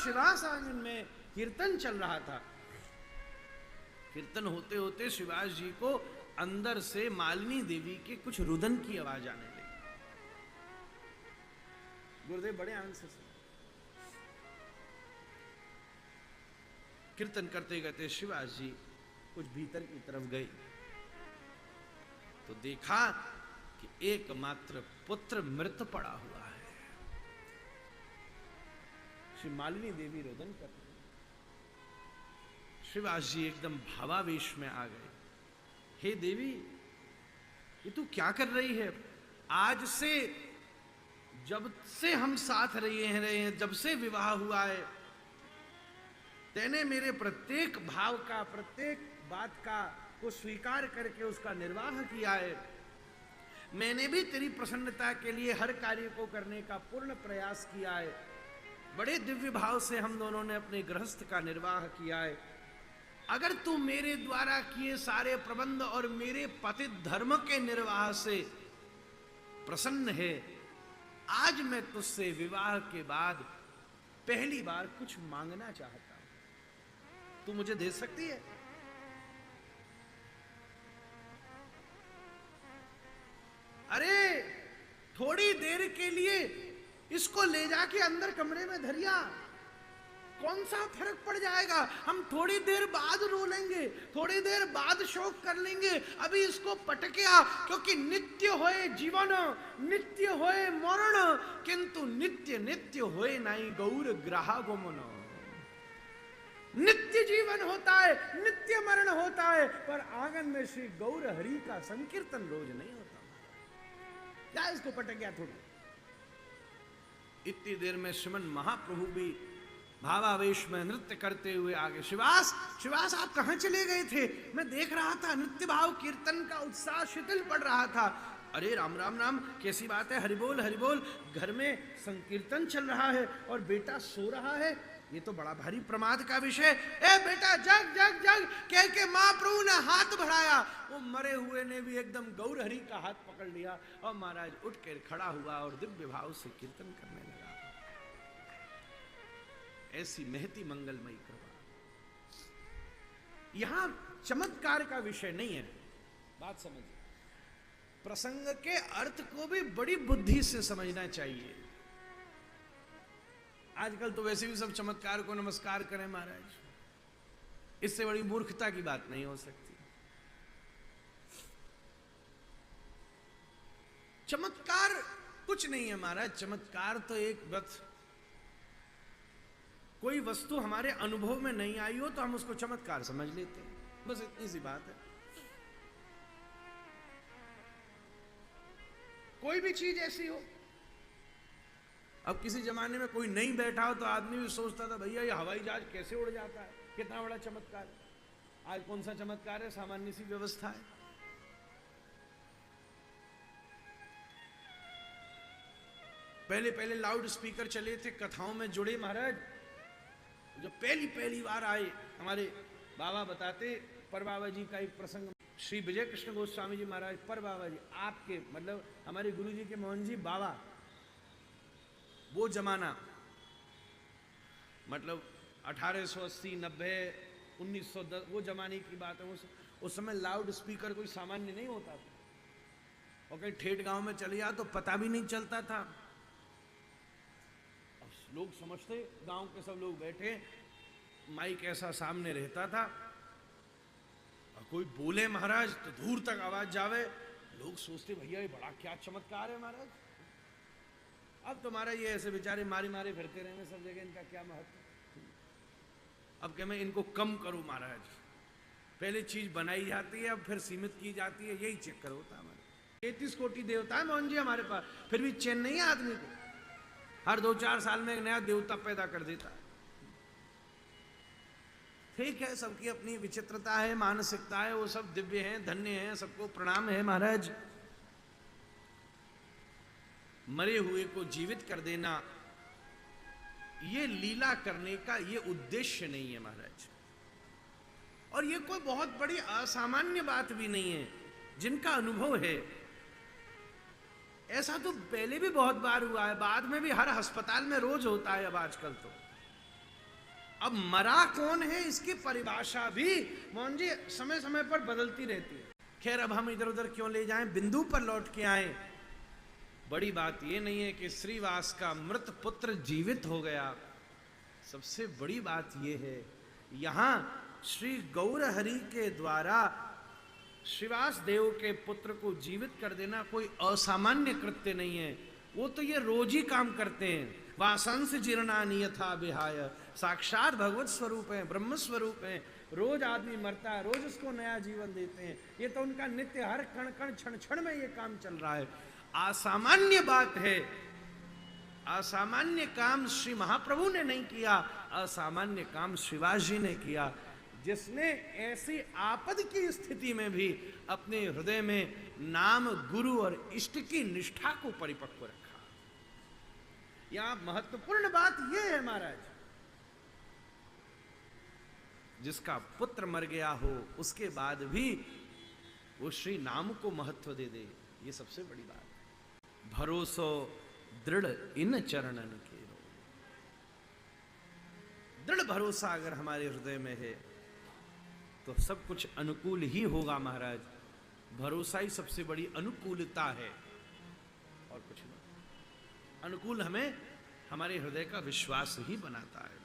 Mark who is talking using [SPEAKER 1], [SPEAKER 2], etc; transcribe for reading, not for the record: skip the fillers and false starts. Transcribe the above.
[SPEAKER 1] शिवास आंगन में कीर्तन चल रहा था। कीर्तन होते होते शिवास जी को अंदर से मालिनी देवी के कुछ रुदन की आवाज आने लगी। गुरुदेव बड़े आनंद से कीर्तन करते करते शिवास जी कुछ भीतर की तरफ गए तो देखा कि एकमात्र पुत्र मृत पड़ा हुआ है। श्री मालिनी देवी रोदन कर रही। शिवास जी एकदम भावावेश में आ गए। हे देवी, ये तू क्या कर रही है? आज से, जब से हम साथ रहे हैं, जब से विवाह हुआ है, तेने मेरे प्रत्येक भाव का, प्रत्येक बात का को स्वीकार करके उसका निर्वाह किया है। मैंने भी तेरी प्रसन्नता के लिए हर कार्य को करने का पूर्ण प्रयास किया है। बड़े दिव्य भाव से हम दोनों ने अपने गृहस्थ का निर्वाह किया है। अगर तू मेरे द्वारा किए सारे प्रबंध और मेरे पतित धर्म के निर्वाह से प्रसन्न है, आज मैं तुझसे विवाह के बाद पहली बार कुछ मांगना चाहता हूं। तू मुझे दे सकती है? अरे थोड़ी देर के लिए इसको ले जाके अंदर कमरे में धरिया, कौन सा फर्क पड़ जाएगा? हम थोड़ी देर बाद रो लेंगे, थोड़ी देर बाद शोक कर लेंगे। अभी इसको पटकिया, क्योंकि नित्य होए जीवन, नित्य होए मरण, किंतु नित्य नित्य होए नहीं गौर ग्रहा गोमन। नित्य जीवन होता है, नित्य मरण होता है, पर आंगन में श्री गौर हरि का संकीर्तन रोज नहीं होता। क्या इसको पटक गया थोड़ी? इतनी देर में श्रीमन महाप्रभु भी भावावेश में नृत्य करते हुए आगे। शिवास, शिवास आप कहां चले गए थे? मैं देख रहा था नृत्य भाव कीर्तन का उत्साह शिथिल पड़ रहा था। अरे राम राम राम, कैसी बात है? हरिबोल हरिबोल, घर में संकीर्तन चल रहा है और बेटा सो रहा है, ये तो बड़ा भारी प्रमाद का विषय। ए बेटा जग जग जग कह के महाप्रभु ने हाथ बढ़ाया। वो मरे हुए ने भी एकदम गौर हरि का हाथ पकड़ लिया और महाराज उठ कर खड़ा हुआ और दिव्य भाव से कीर्तन करने लगा। ऐसी महती मंगलमयी कृपा। यहां चमत्कार का विषय नहीं है, बात समझिए। प्रसंग के अर्थ को भी बड़ी बुद्धि से समझना चाहिए। आजकल तो वैसे भी सब चमत्कार को नमस्कार करें महाराज, इससे बड़ी मूर्खता की बात नहीं हो सकती। चमत्कार कुछ नहीं है महाराज, चमत्कार तो एक बस कोई वस्तु हमारे अनुभव में नहीं आई हो तो हम उसको चमत्कार समझ लेते हैं, बस इतनी सी बात है। कोई भी चीज ऐसी हो, अब किसी जमाने में कोई नहीं बैठा हो तो आदमी भी सोचता था भैया ये हवाई जहाज कैसे उड़ जाता है, कितना बड़ा चमत्कार। आज कौन सा चमत्कार है? सामान्य सी व्यवस्था है। पहले पहले लाउड स्पीकर चले थे, कथाओं में जुड़े महाराज। जब पहली पहली बार आए, हमारे बाबा बताते, पर बाबा जी का एक प्रसंग, श्री विजय कृष्ण गोस्वामी जी महाराज, पर बाबा जी आपके मतलब हमारे गुरु जी के मोहन जी बाबा, वो जमाना मतलब 1880 90 1910 वो जमाने की बात है। उस समय लाउड स्पीकर कोई सामान्य नहीं होता था, और कहीं ठेठ गांव में चले जाओ तो पता भी नहीं चलता था। अब लोग समझते, गांव के सब लोग बैठे, माइक ऐसा सामने रहता था, और कोई बोले महाराज तो दूर तक आवाज जावे। लोग सोचते भैया ये बड़ा क्या चमत्कार है महाराज। अब तुम्हारा ये ऐसे बेचारे मारी मारे फिरते रहने सब जगह, इनका क्या महत्व। अब क्या मैं इनको कम करूं महाराज? पहले चीज बनाई जाती है, अब फिर सीमित की जाती है, यही चक्कर होता है हमारे। 33 कोटि देवता है मोहन जी हमारे पास, फिर भी चैन नहीं है आदमी को। हर 2-4 साल में एक नया देवता पैदा कर देता है। ठीक है, सबकी अपनी विचित्रता है, मानसिकता है, वो सब दिव्य हैं, धन्य हैं, सबको प्रणाम है महाराज। मरे हुए को जीवित कर देना, ये लीला करने का ये उद्देश्य नहीं है महाराज। और ये कोई बहुत बड़ी असामान्य बात भी नहीं है। जिनका अनुभव है, ऐसा तो पहले भी बहुत बार हुआ है, बाद में भी हर अस्पताल में रोज होता है अब आजकल तो। अब मरा कौन है इसकी परिभाषा भी मोहन जी समय समय पर बदलती रहती है। खैर अब हम इधर उधर क्यों ले जाएं, बिंदु पर लौट के आए। बड़ी बात यह नहीं है कि श्रीवास का मृत पुत्र जीवित हो गया, सबसे बड़ी बात यह है यहां श्री गौर हरि के द्वारा श्रीवास देव के पुत्र को जीवित कर देना कोई असामान्य कृत्य नहीं है। वो तो ये रोज ही काम करते हैं। वासंस जीर्णानि यथा विहाय, साक्षात भगवत स्वरूप है, ब्रह्म स्वरूप है। रोज आदमी मरता है, रोज उसको नया जीवन देते हैं। ये तो उनका नित्य, हर कण कण क्षण क्षण में ये काम चल रहा है। असामान्य बात है, असामान्य काम श्री महाप्रभु ने नहीं किया, असामान्य काम श्रीवास जी ने किया, जिसने ऐसी आपद की स्थिति में भी अपने हृदय में नाम, गुरु और इष्ट की निष्ठा को परिपक्व रखा। यहां महत्वपूर्ण बात यह है महाराज, जिसका पुत्र मर गया हो उसके बाद भी वो श्री नाम को महत्व दे दे, ये सबसे बड़ी बात है। भरोसो दृढ़ इन चरणन के, दृढ़ भरोसा अगर हमारे हृदय में है तो सब कुछ अनुकूल ही होगा महाराज। भरोसा ही सबसे बड़ी अनुकूलता है और कुछ नहीं। अनुकूल हमें हमारे हृदय का विश्वास ही बनाता है।